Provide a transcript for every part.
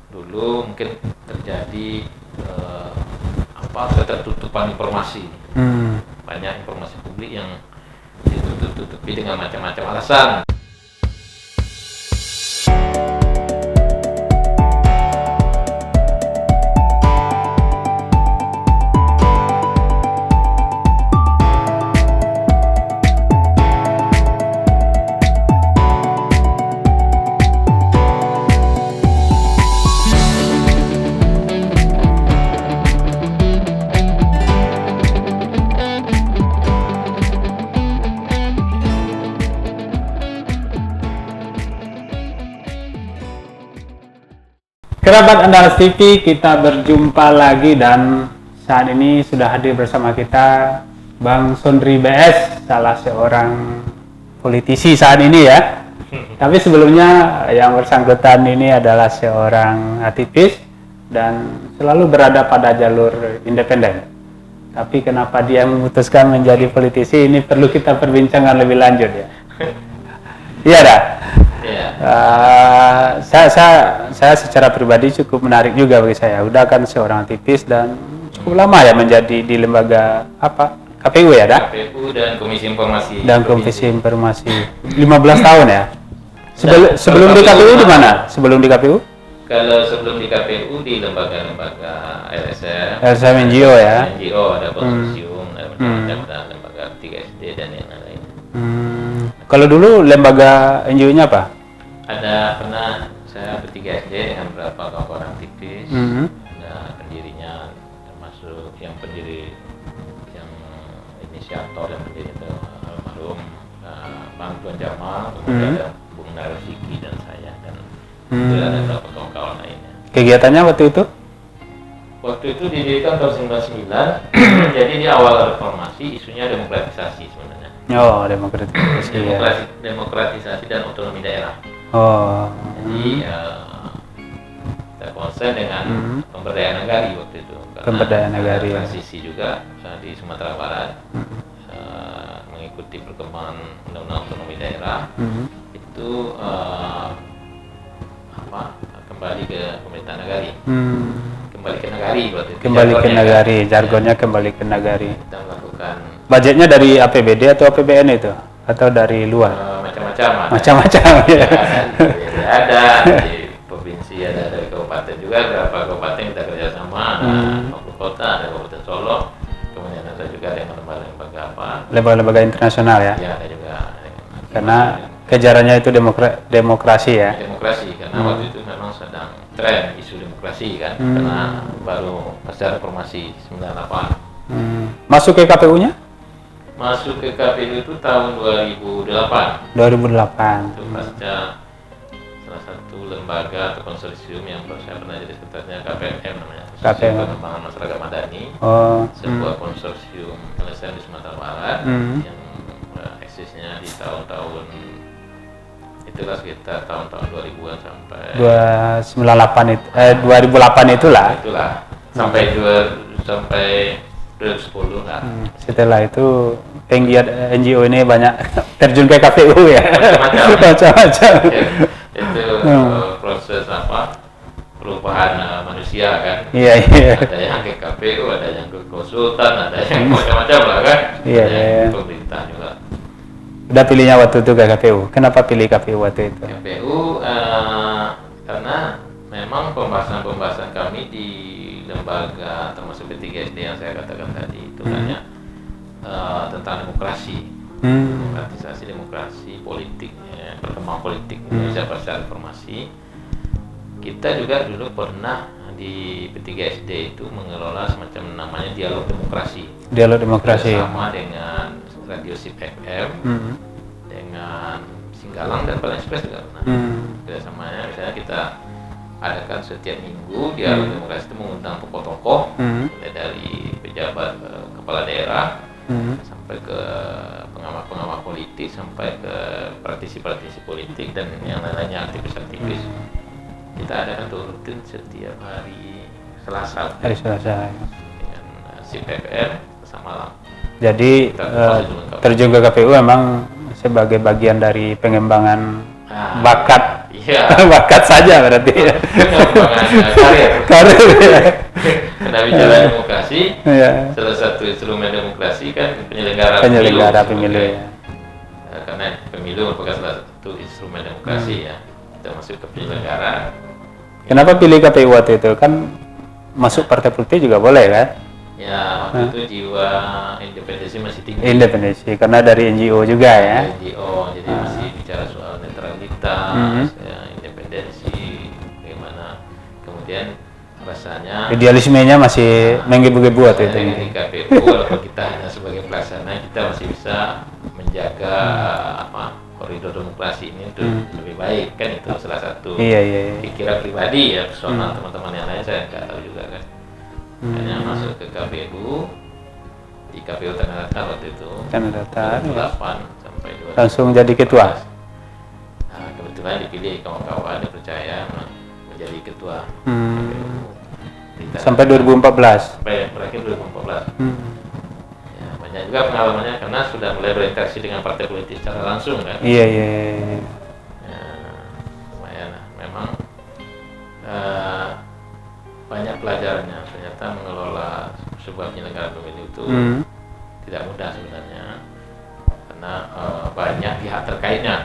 dulu mungkin terjadi ketertutupan informasi. Banyak informasi publik yang ditutup-tutupi dengan macam-macam alasan. Kerabat Andalas TV, kita berjumpa lagi dan saat ini sudah hadir bersama kita Bang Sondri BS, salah seorang politisi saat ini ya. Tapi sebelumnya yang bersangkutan ini adalah seorang aktivis dan selalu berada pada jalur independen. Tapi kenapa dia memutuskan menjadi politisi, ini perlu kita perbincangkan lebih lanjut ya. Iya dah. Saya secara pribadi cukup menarik juga bagi saya. Udah kan seorang aktivis dan cukup lama ya menjadi di lembaga apa? KPU ya, dah? KPU dan Komisi Informasi. Dan Komisi Informasi. 15 tahun ya. Sebelum di KPU di mana? Sebelum di KPU? Kalau sebelum di KPU di lembaga-lembaga LSM. LSM NGO ya. NGO ada konsorsium, ada macam-macam, ada lembaga 3SD dan yang lain. Kalau dulu lembaga NGO-nya apa? Ada pernah saya ber-3SD dengan beberapa kawan aktivis, ada pendirinya termasuk yang pendiri, yang inisiator yang pendiri itu almarhum Bang Tuan Jamal, kemudian ada Bung Narosiki dan saya dan ada beberapa kawan-kawan lainnya. Kegiatannya waktu itu? Waktu itu didirikan tahun 99, jadi di awal reformasi isunya demokratisasi sebenarnya. Oh, demokratisasi ya. Demokratisasi dan otonomi daerah. Oh. Jadi kita konsen dengan pemberdayaan negari waktu itu. Pemberdayaan negari. Transisi juga di Sumatera Barat, mengikuti perkembangan undang-undang otonomi daerah. Itu kembali ke pemerintahan negari. Kembali ke negari waktu itu. Kembali ke negari, jargonnya kembali ke negari. Kita melakukan. Budgetnya dari APBD atau APBN itu? Atau dari luar? Macam-macam. Macam-macam ya. Ada di provinsi, ada dari kabupaten juga, beberapa kabupaten kita kerjasama, ada Papua Kota, ada Kabupaten Solo, kemudian ada juga dengan lembaga-lembaga apa? Lembaga-lembaga internasional ya? Ya, ada juga. Karena kejarannya itu demokrasi ya? Demokrasi, karena waktu itu memang sedang tren isu demokrasi kan, karena baru pasca reformasi 98. Masuk ke KPU-nya? Masuk ke KPU itu tahun 2008. 2008. Itu pasca salah satu lembaga atau konsorsium yang saya pernah jadi sekretarisnya, KPM namanya. KPM. Pengembangan Masyarakat Madani. Sebuah konsorsium LSM di Sumatera Barat yang eksisnya di tahun-tahun itulah sekitar tahun-tahun 2000-an sampai 2008 itulah. Sampai 2010 lah. Setelah itu penggiat NGO ini banyak terjun ke KPU ya. Macam-macam. Itu proses perubahan manusia kan. Iya. Ada yang ke KPU, ada yang ke konsultan, ada yang macam-macam lah kan. Iya. Pemerintah juga. Udah pilihnya waktu itu ke KPU. Kenapa pilih KPU waktu itu? KPU karena memang pembahasan kami di lembaga termasuk P3SD yang saya katakan tadi itu banyak tentang demokrasi, demokratisasi demokrasi, politik, perkembangan politik Indonesia pasca reformasi. Kita juga dulu pernah di P3SD itu mengelola semacam namanya dialog demokrasi. Dialog demokrasi. Bersama dengan Radio SIP FM, dengan Singgalang dan Paling Express juga pernah. Kerjasamanya misalnya kita adakan setiap minggu dialog demokrasi itu mengundang tokoh-tokoh mulai dari pejabat kepala daerah sampai ke pengamat-pengamat politik sampai ke praktisi-praktisi politik dan yang lainnya aktivis-aktivis. Kita adakan rutin setiap hari Selasa. Hari Selasa. Dengan SIP FM bersama. Jadi terjun ke KPU memang sebagai bagian dari pengembangan bakat Ya. Bakat saja berarti. Pengembangan karir. Karir. Ya. Karena bicara demokrasi, Ya. salah satu instrumen demokrasi kan penyelenggara pemilu ya. Karena pemilu merupakan salah satu instrumen demokrasi ya. Kita masuk ke penyelenggara. Kenapa pilih KPU waktu itu? Kan masuk partai politik juga boleh kan? Ya, waktu itu jiwa independensi masih tinggi. Independensi, karena dari NGO juga ya. NGO, jadi masih bicara soal netralitas, ya, independensi, bagaimana. Kemudian rasanya Idealismenya masih menggebu-gebu waktu itu. di KPU, walaupun kita hanya sebagai pelaksana, kita masih bisa menjaga koridor demokrasi ini untuk lebih baik, kan itu salah satu pikiran pribadi ya, personal teman-teman yang lain saya nggak tahu juga kan. Hanya masuk ke KPU, di KPU Tanah Datar waktu itu Tanah Datar 2008 sampai 2014. langsung jadi ketua. Nah, kebetulan dipilih kawan-kawan dipercaya menjadi ketua KPU Sampai 2014. sampai berakhir 2014. Ya, banyak juga pengalamannya karena sudah mulai berinteraksi dengan partai politik secara langsung kan. Iya. Ya, lumayan lah. Memang banyak pelajarannya. Ternyata mengelola sebuah penyelenggara pemilu itu tidak mudah sebenarnya, karena banyak pihak terkaitnya.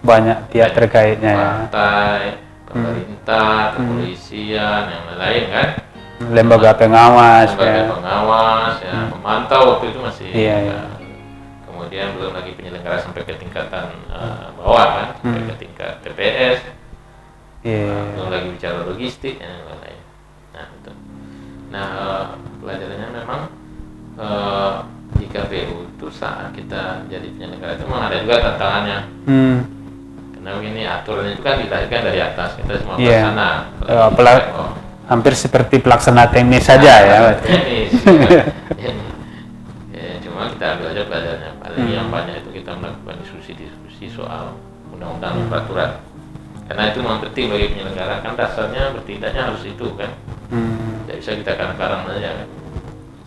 Banyak pihak terkaitnya ya. Partai, pemerintah, kepolisian, yang lain kan. Lembaga pengawas pengawas ya, memantau waktu itu masih. Iya. Kemudian belum lagi penyelenggara sampai ke tingkatan bawah kan, sampai ke tingkat TPS. Belum lagi bicara logistik dan lain-lain. Nah, itu. Nah, pelajarannya memang di KPU itu saat kita jadi penyelenggara itu memang ada juga tantangannya. Karena begini, aturan itu kan dilahirkan dari atas, kita semua pelaksana. Hampir seperti pelaksana teknis saja ya. Teknis. Cuma kita ambil aja pelajarannya. Paling yang banyak itu kita melakukan diskusi soal undang-undang dan peraturan. Karena itu memang penting bagi penyelenggara, kan dasarnya bertindaknya harus itu kan. Tidak bisa kita karang-karang saja kan.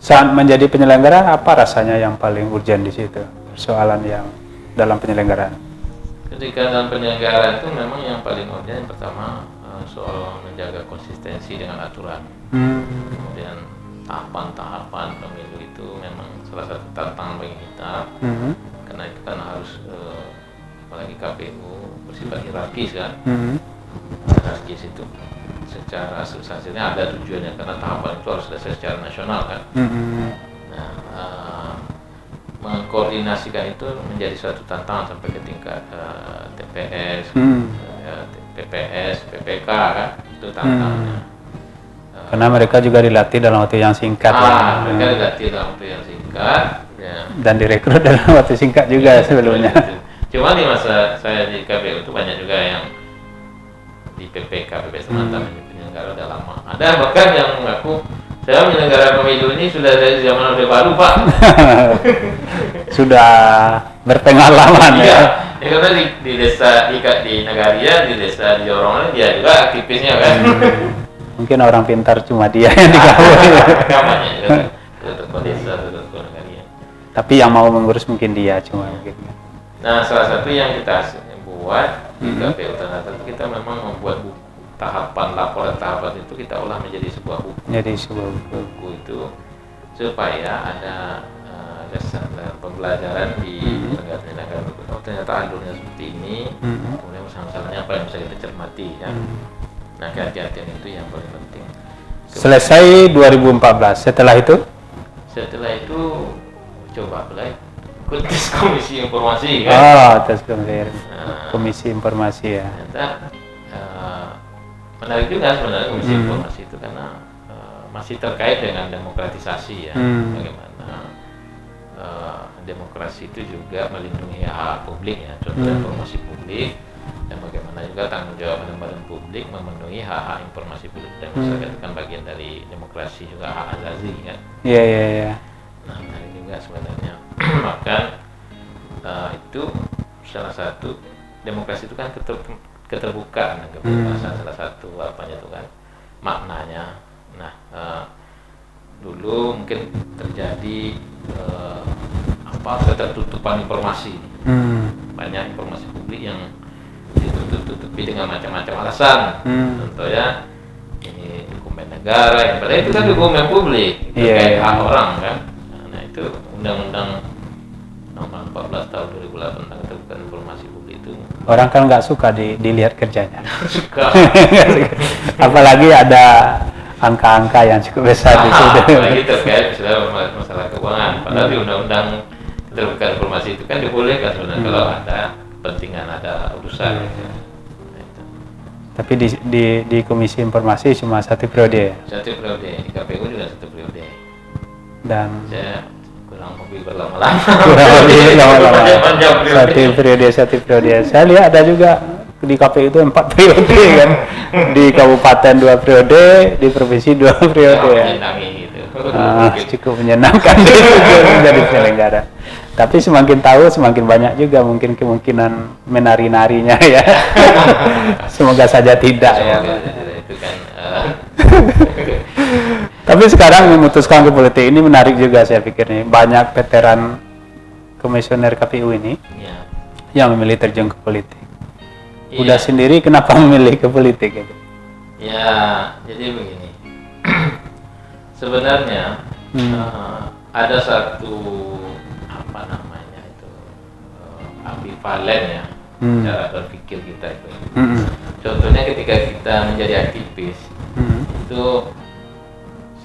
Saat menjadi penyelenggara, apa rasanya yang paling urgent di situ? Persoalan yang dalam penyelenggaraan. Ketika dalam penyelenggaraan itu memang yang paling urgent yang pertama soal menjaga konsistensi dengan aturan. Kemudian tahapan-tahapan pemilu itu memang salah satu tantangan bagi kita. Karena itu kan harus apalagi KPU bersifat hierarkis kan. Hierarkis itu secara substansinya ada tujuannya, karena tahapan itu harus selesai secara nasional kan. Nah, mengkoordinasikan itu menjadi suatu tantangan sampai ke tingkat TPS, PPS, PPK kan, itu tantangannya. Karena mereka juga dilatih dalam waktu yang singkat. Mereka dilatih dalam waktu yang singkat. Ya. Dan direkrut dalam waktu singkat juga sebelumnya. Cuma di masa saya di KPU itu banyak juga yang di PPK, PPS teman-teman penyelenggara udah lama. Ada bahkan yang mengaku saya menyelenggara pemilu ini sudah dari zaman Orde Baru, Pak. Sudah berpengalaman ya. Ya karena di desa di Nagaria, di desa di Jorongan dia juga aktivisnya kan. Mungkin orang pintar cuma dia yang digabung. Kampanye kan. Ke desa, ke Nagaria. Tapi yang mau mengurus mungkin dia cuma mungkin. Nah, salah satu yang kita buat di KPU Tanah Datar, kita memang membuat buku laporan tahapan itu kita olah menjadi sebuah buku. Jadi sebuah buku itu supaya ada dasar pembelajaran di negara-negara. Oh, ternyata alurnya seperti ini. Kemudian masalahnya apa yang bisa kita cermati ya. Nah, kehati-hatian itu yang paling penting. Selesai 2014. Setelah itu coba mulai ikut tes komisi informasi kan. Tes komisi informasi ya. Ternyata menarik juga sebenarnya komisi informasi itu, karena masih terkait dengan demokratisasi ya. Bagaimana demokrasi itu juga melindungi hak publik ya, contoh informasi publik, dan bagaimana juga tanggung jawab badan publik memenuhi hak-hak informasi publik, dan masyarakat itu kan bagian dari demokrasi juga, hak asasi kan. Iya. Nah, menarik juga sebenarnya. Maka itu salah satu demokrasi itu kan keterbukaan dan kebebasan, salah satu apanya itu kan maknanya. Nah, dulu mungkin terjadi ketertutupan informasi. Banyak informasi publik yang ditutup-tutupi dengan macam-macam alasan. Contohnya ini dokumen negara, yang padahal itu kan dokumen publik, itu kayak hak orang kan. Nah itu undang-undang nomor 14 tahun 2008 tentang keterbukaan informasi publik itu. Orang kan nggak suka dilihat kerjanya. Suka. Apalagi ada angka-angka yang cukup besar di situ. Apalagi terkait masalah keuangan. Padahal di undang-undang keterbukaan informasi itu kan dibolehkan sebenarnya kalau ada kepentingan, ada urusan. Nah, itu. Tapi di Komisi Informasi cuma 1 periode. 1 periode, di KPU juga 1 periode. Dan saya kurang hobi berlama-lama. Satu periode. Saya lihat ada juga di KPU itu 4 periode kan. Di kabupaten 2 periode, di provinsi 2 periode. Gitu. Cukup menyenangkan itu menjadi penyelenggara. Tapi semakin tahu semakin banyak juga mungkin kemungkinan menari-narinya ya. Semoga saja tidak ya. Itu kan. Tapi sekarang memutuskan ke politik ini menarik juga saya pikir nih. Banyak veteran komisioner KPU ini yang memilih terjun ke politik. Udah sendiri kenapa memilih ke politik gitu? Ya, jadi begini. Sebenarnya ada satu ambivalen ya cara berpikir kita itu. Contohnya ketika kita menjadi aktivis itu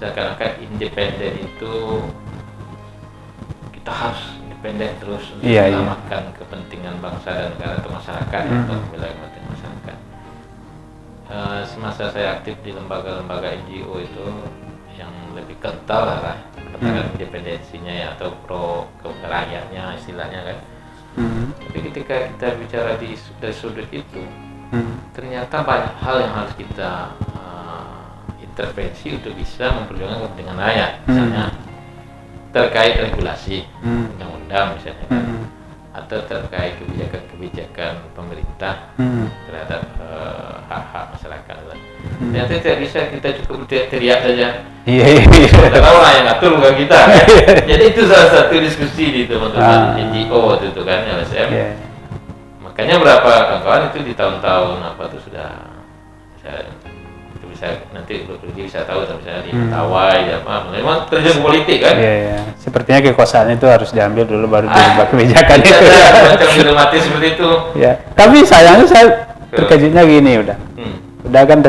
seakan-akan independen itu kita harus independen terus untuk menyelamatkan kepentingan bangsa dan negara atau masyarakat untuk membela kepentingan masyarakat. Semasa saya aktif di lembaga-lembaga NGO itu yang lebih kental lah independensinya ya, atau pro ke rakyatnya istilahnya kan. Tapi ketika kita bicara dari sudut itu, ternyata banyak hal yang harus kita intervensi untuk bisa memperjuangkan kepentingan rakyat. Misalnya terkait regulasi, undang-undang misalnya kan, atau terkait kebijakan pemerintah terhadap hak-hak masyarakat. Ternyata tidak bisa kita cukup teriak saja. Karena orang yang ngatur bukan kita. Jadi itu salah satu diskusi di teman-teman NGO waktu itu kan, LSM. Makanya berapa kawan-kawan itu di tahun-tahun apa itu sudah bisa nanti pergi bisa tahu, misalnya di Mentawai apa, memang terjun politik kan. Sepertinya kekuasaan itu harus diambil dulu baru dirubah kebijakan itu. Macam dilematis seperti itu. Tapi sayangnya saya terkejutnya gini udah kan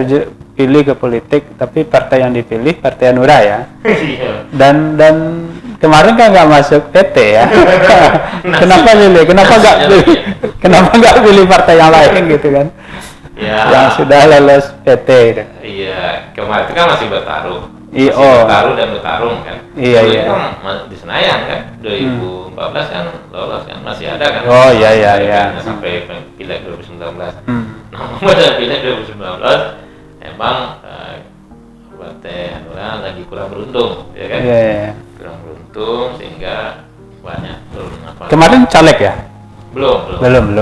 pilih ke politik, tapi partai yang dipilih Partai Hanura ya. Dan kemarin kan nggak masuk PT ya. Kenapa pilih? Kenapa nggak pilih partai yang lain gitu kan? Yang sudah lolos PT itu. Iya, kemarin itu kan masih bertarung. Bertarung kan. Itu kan di Senayan kan 2014 kan lolos kan, masih ada kan. Sampai pileg 2019. Nah, pada pileg 2019 emang Partai Hanura lagi kurang beruntung, ya kan? Kurang beruntung sehingga banyak Kemarin caleg ya? Belum.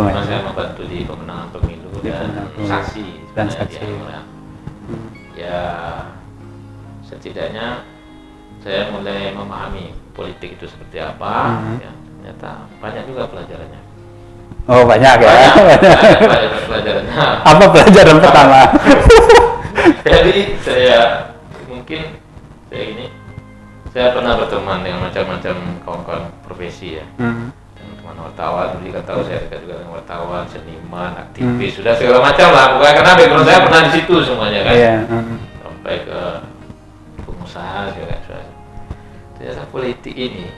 Masih membantu di pemenangan pemilu dan saksi. Ya, setidaknya saya mulai memahami politik itu seperti apa. Ya, ternyata banyak juga pelajarannya. Oh, banyak ya? Banyak pelajarannya. Apa pelajaran pertama? Jadi saya pernah berteman dengan macam-macam kawan-kawan profesi ya. Teman wartawan, dulu juga tahu saya dekat juga dengan wartawan, seniman, aktivis, sudah segala macam lah. Bukan karena background saya pernah di situ semuanya kan. Sampai ke pengusaha juga. Ternyata politik ini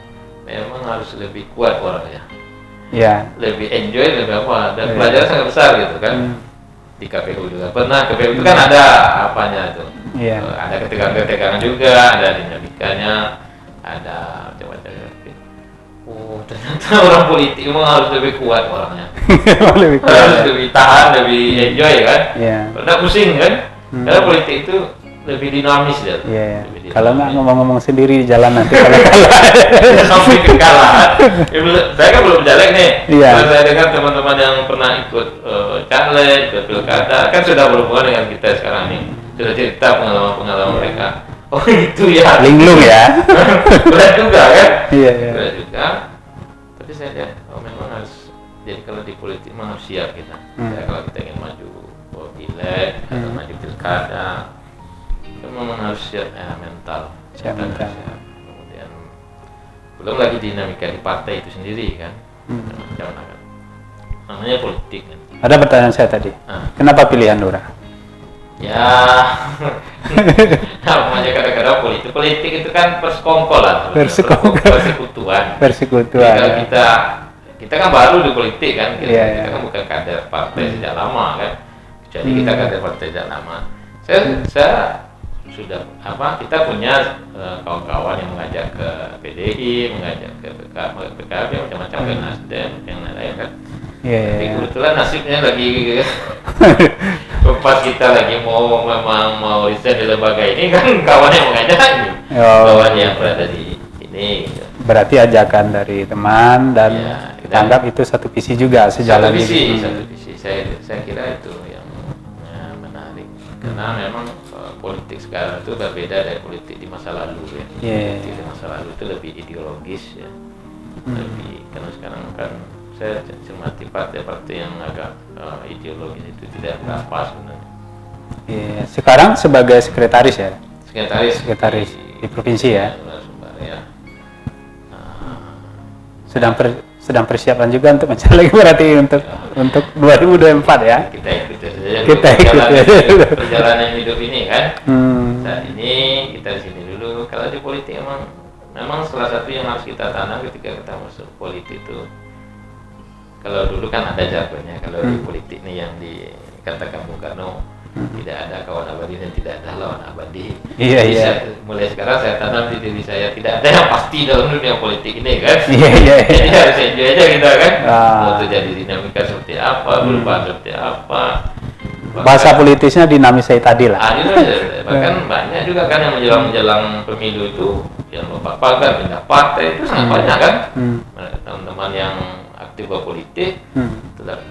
memang harus lebih kuat orangnya. Lebih enjoy, lebih apa, dan pelajaran sangat besar gitu kan. Di KPU juga pernah, KPU itu kan ada apanya itu, ada ketegangan-ketegangan juga, ada dinamikanya, ada macam-macam. Ternyata orang politik memang harus lebih kuat orangnya. Harus lebih tahan, lebih enjoy kan. Karena pusing kan. Karena politik itu lebih dinamis ya. Kalau nggak ngomong-ngomong sendiri di jalan nanti kalau kalah. Sampai kekalahan. Saya kan belum caleg nih. Kalau saya dengar teman-teman yang pernah ikut caleg, ikut pilkada, kan sudah berhubungan dengan kita sekarang nih. Sudah cerita pengalaman mereka. Oh itu ya. Linglung ya. Berat juga kan? Berat juga. Tapi saya lihat, memang harus jadi kalau di politik mah harus siap kita. Ya, kalau kita ingin maju pileg atau maju pilkada, itu memang harus siap mental. Siap mental. Kemudian belum lagi dinamika di partai itu sendiri kan. Macam kan. Namanya politik kan. Ada pertanyaan saya tadi. Kenapa pilih Hanura? Ya, namanya kadang-kadang politik itu kan persekongkolan, persekutuan. Jadi kita kan baru di politik kan, kita kan bukan kader partai sejak lama kan. Jadi kita kader partai sejak lama. Saya sudah kita punya kawan-kawan yang mengajak ke PDI, mengajak ke PKB, macam-macam ke Nasdem, yang lain-lain kan. Tapi kebetulan nasibnya lagi pas kita lagi mau riset di lembaga ini kan kawan yang mengajak kawan yang berada di ini. Berarti ajakan dari teman dan kita anggap itu satu visi juga sejalan. Satu visi. Saya kira itu yang menarik karena memang politik sekarang itu berbeda dari politik di masa lalu ya. Politik di masa lalu itu lebih ideologis ya. Lebih karena sekarang kan saya cermati partai-partai yang agak ideologis itu tidak pas sebenarnya. Sekarang sebagai sekretaris ya? Sekretaris di provinsi ya? Sedang persiapan juga untuk mencari lagi berarti untuk 2024 ya? Kita ikuti saja perjalanan hidup ini kan. Saat ini kita di sini dulu. Kalau di politik memang salah satu yang harus kita tanam ketika kita masuk politik itu. Kalau dulu kan ada jargonnya, kalau di politik nih yang dikatakan Bung Karno, tidak ada kawan abadi dan tidak ada lawan abadi. Mulai sekarang saya tanam di diri saya, tidak ada yang pasti dalam dunia politik ini kan. Jadi harus enjoy aja kita kan. Mau terjadi dinamika seperti apa, perubahan seperti apa. Bahasa politisnya dinamis saya tadi lah. Bahkan banyak juga kan yang menjelang pemilu itu yang lompat-lompat pindah partai itu sangat banyak kan. Teman-teman yang aktif politik,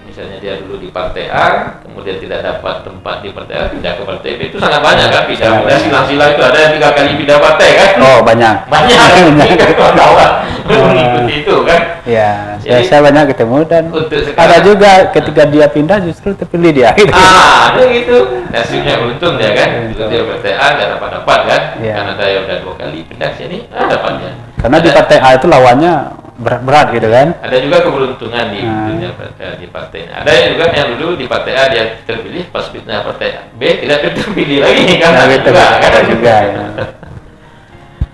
misalnya dia dulu di partai A, kemudian tidak dapat tempat di partai A, pindah ke partai B, itu sangat banyak kan, pindah silang-silang itu ada yang 3 kali pindah partai kan? Oh banyak kan mengikuti itu kan? Ya, saya banyak ketemu dan ada juga ketika dia pindah justru terpilih dia. Ada gitu, nasibnya untung dia kan, dulu dia partai A nggak dapat kan, karena dia udah 2 kali pindah sini, dapatnya. Karena di partai A itu lawannya berat-berat gitu kan. Ada juga keberuntungan di dunia di partai. Ada juga yang dulu di partai A dia terpilih, pas pindah partai B tidak terpilih lagi kan. Ada juga. Ya.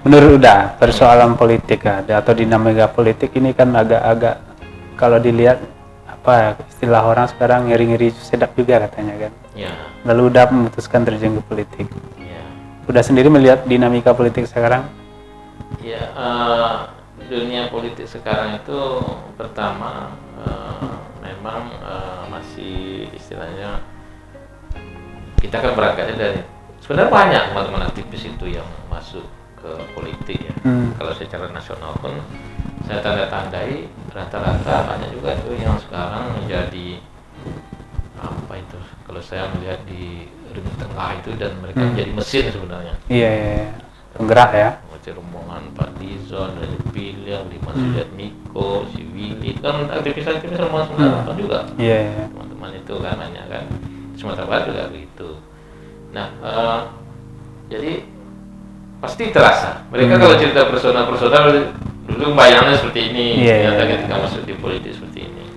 Menurut Uda, persoalan politik atau dinamika politik ini kan agak-agak kalau dilihat istilah orang sekarang ngeri-ngeri sedap juga katanya kan. Lalu Uda memutuskan terjun ke politik. Uda sendiri melihat dinamika politik sekarang? Dunia politik sekarang itu pertama memang masih istilahnya kita kan berangkatnya dari sebenarnya banyak teman-teman aktivis itu yang masuk ke politik ya. Kalau secara nasional pun saya tanda-tandai rata-rata banyak juga itu yang sekarang menjadi kalau saya melihat di Ring Tengah itu dan mereka menjadi mesin sebenarnya. Penggerak ya. Rombongan Pak Dizon, dari Piliang, Dimas Sujat Miko, si Willy, kan aktivis-aktivis semua juga. Teman-teman itu kan banyak kan. Sumatera Barat juga begitu. Nah, jadi pasti terasa. Mereka kalau cerita personal dulu bayangnya seperti ini, ternyata ketika masuk di politik seperti ini.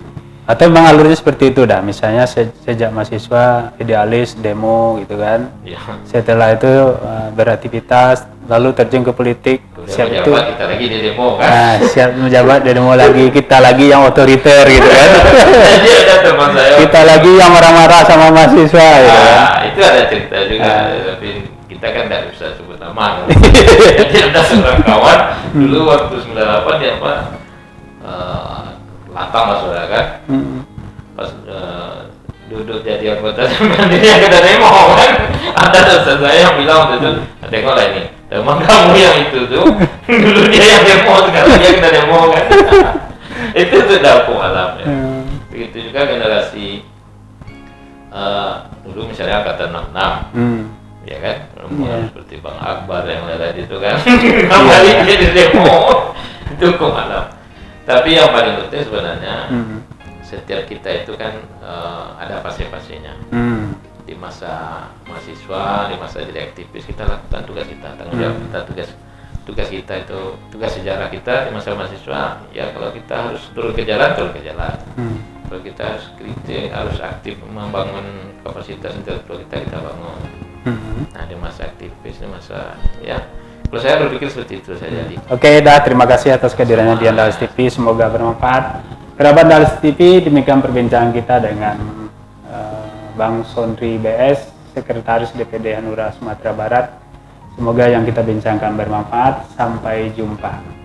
Atau memang alurnya seperti itu dah, misalnya sejak mahasiswa idealis demo gitu kan. Setelah itu beraktivitas lalu terjun ke politik, siap itu kita lagi di demo kan. Siap menjabat di demo lagi, kita lagi yang otoriter gitu kan. Jadi ada teman saya. Kita lagi yang marah-marah sama mahasiswa gitu kan. Itu ada cerita juga, tapi kita kan tidak bisa sebut nama. Jadi ada seorang kawan dulu waktu 98 dia latang lah saudara kan. Pas duduk jadi anggota DPRD yang kita demo kan, ada dosen saya yang bilang waktu itu, tengok lah ini teman kamu yang itu tuh dulu dia yang demo, sekarang dia kita demo kan. Itu sudah aku alami ya. Begitu juga generasi dulu misalnya angkatan 66 ya kan, seperti Bang Akbar yang lain itu kan kembali jadi demo itu aku alam. Tapi yang paling penting sebenarnya setiap kita itu kan ada fase-fasenya. Di masa mahasiswa, di masa jadi aktivis kita lakukan tugas kita, tanggung jawab kita, tugas kita itu tugas sejarah kita di masa mahasiswa. Ya kalau kita harus turun ke jalan. Kalau kita harus kritik, harus aktif membangun kapasitas intelektual kita bangun. Nah di masa aktivis, di masa ya. Kalau saya berpikir seperti itu saja. Oke, terima kasih atas kehadirannya di Andalas TV. Semoga bermanfaat. Kerabat Andalas TV, demikian perbincangan kita dengan Bang Sondri BS, Sekretaris DPD Hanura Sumatera Barat. Semoga yang kita bincangkan bermanfaat. Sampai jumpa.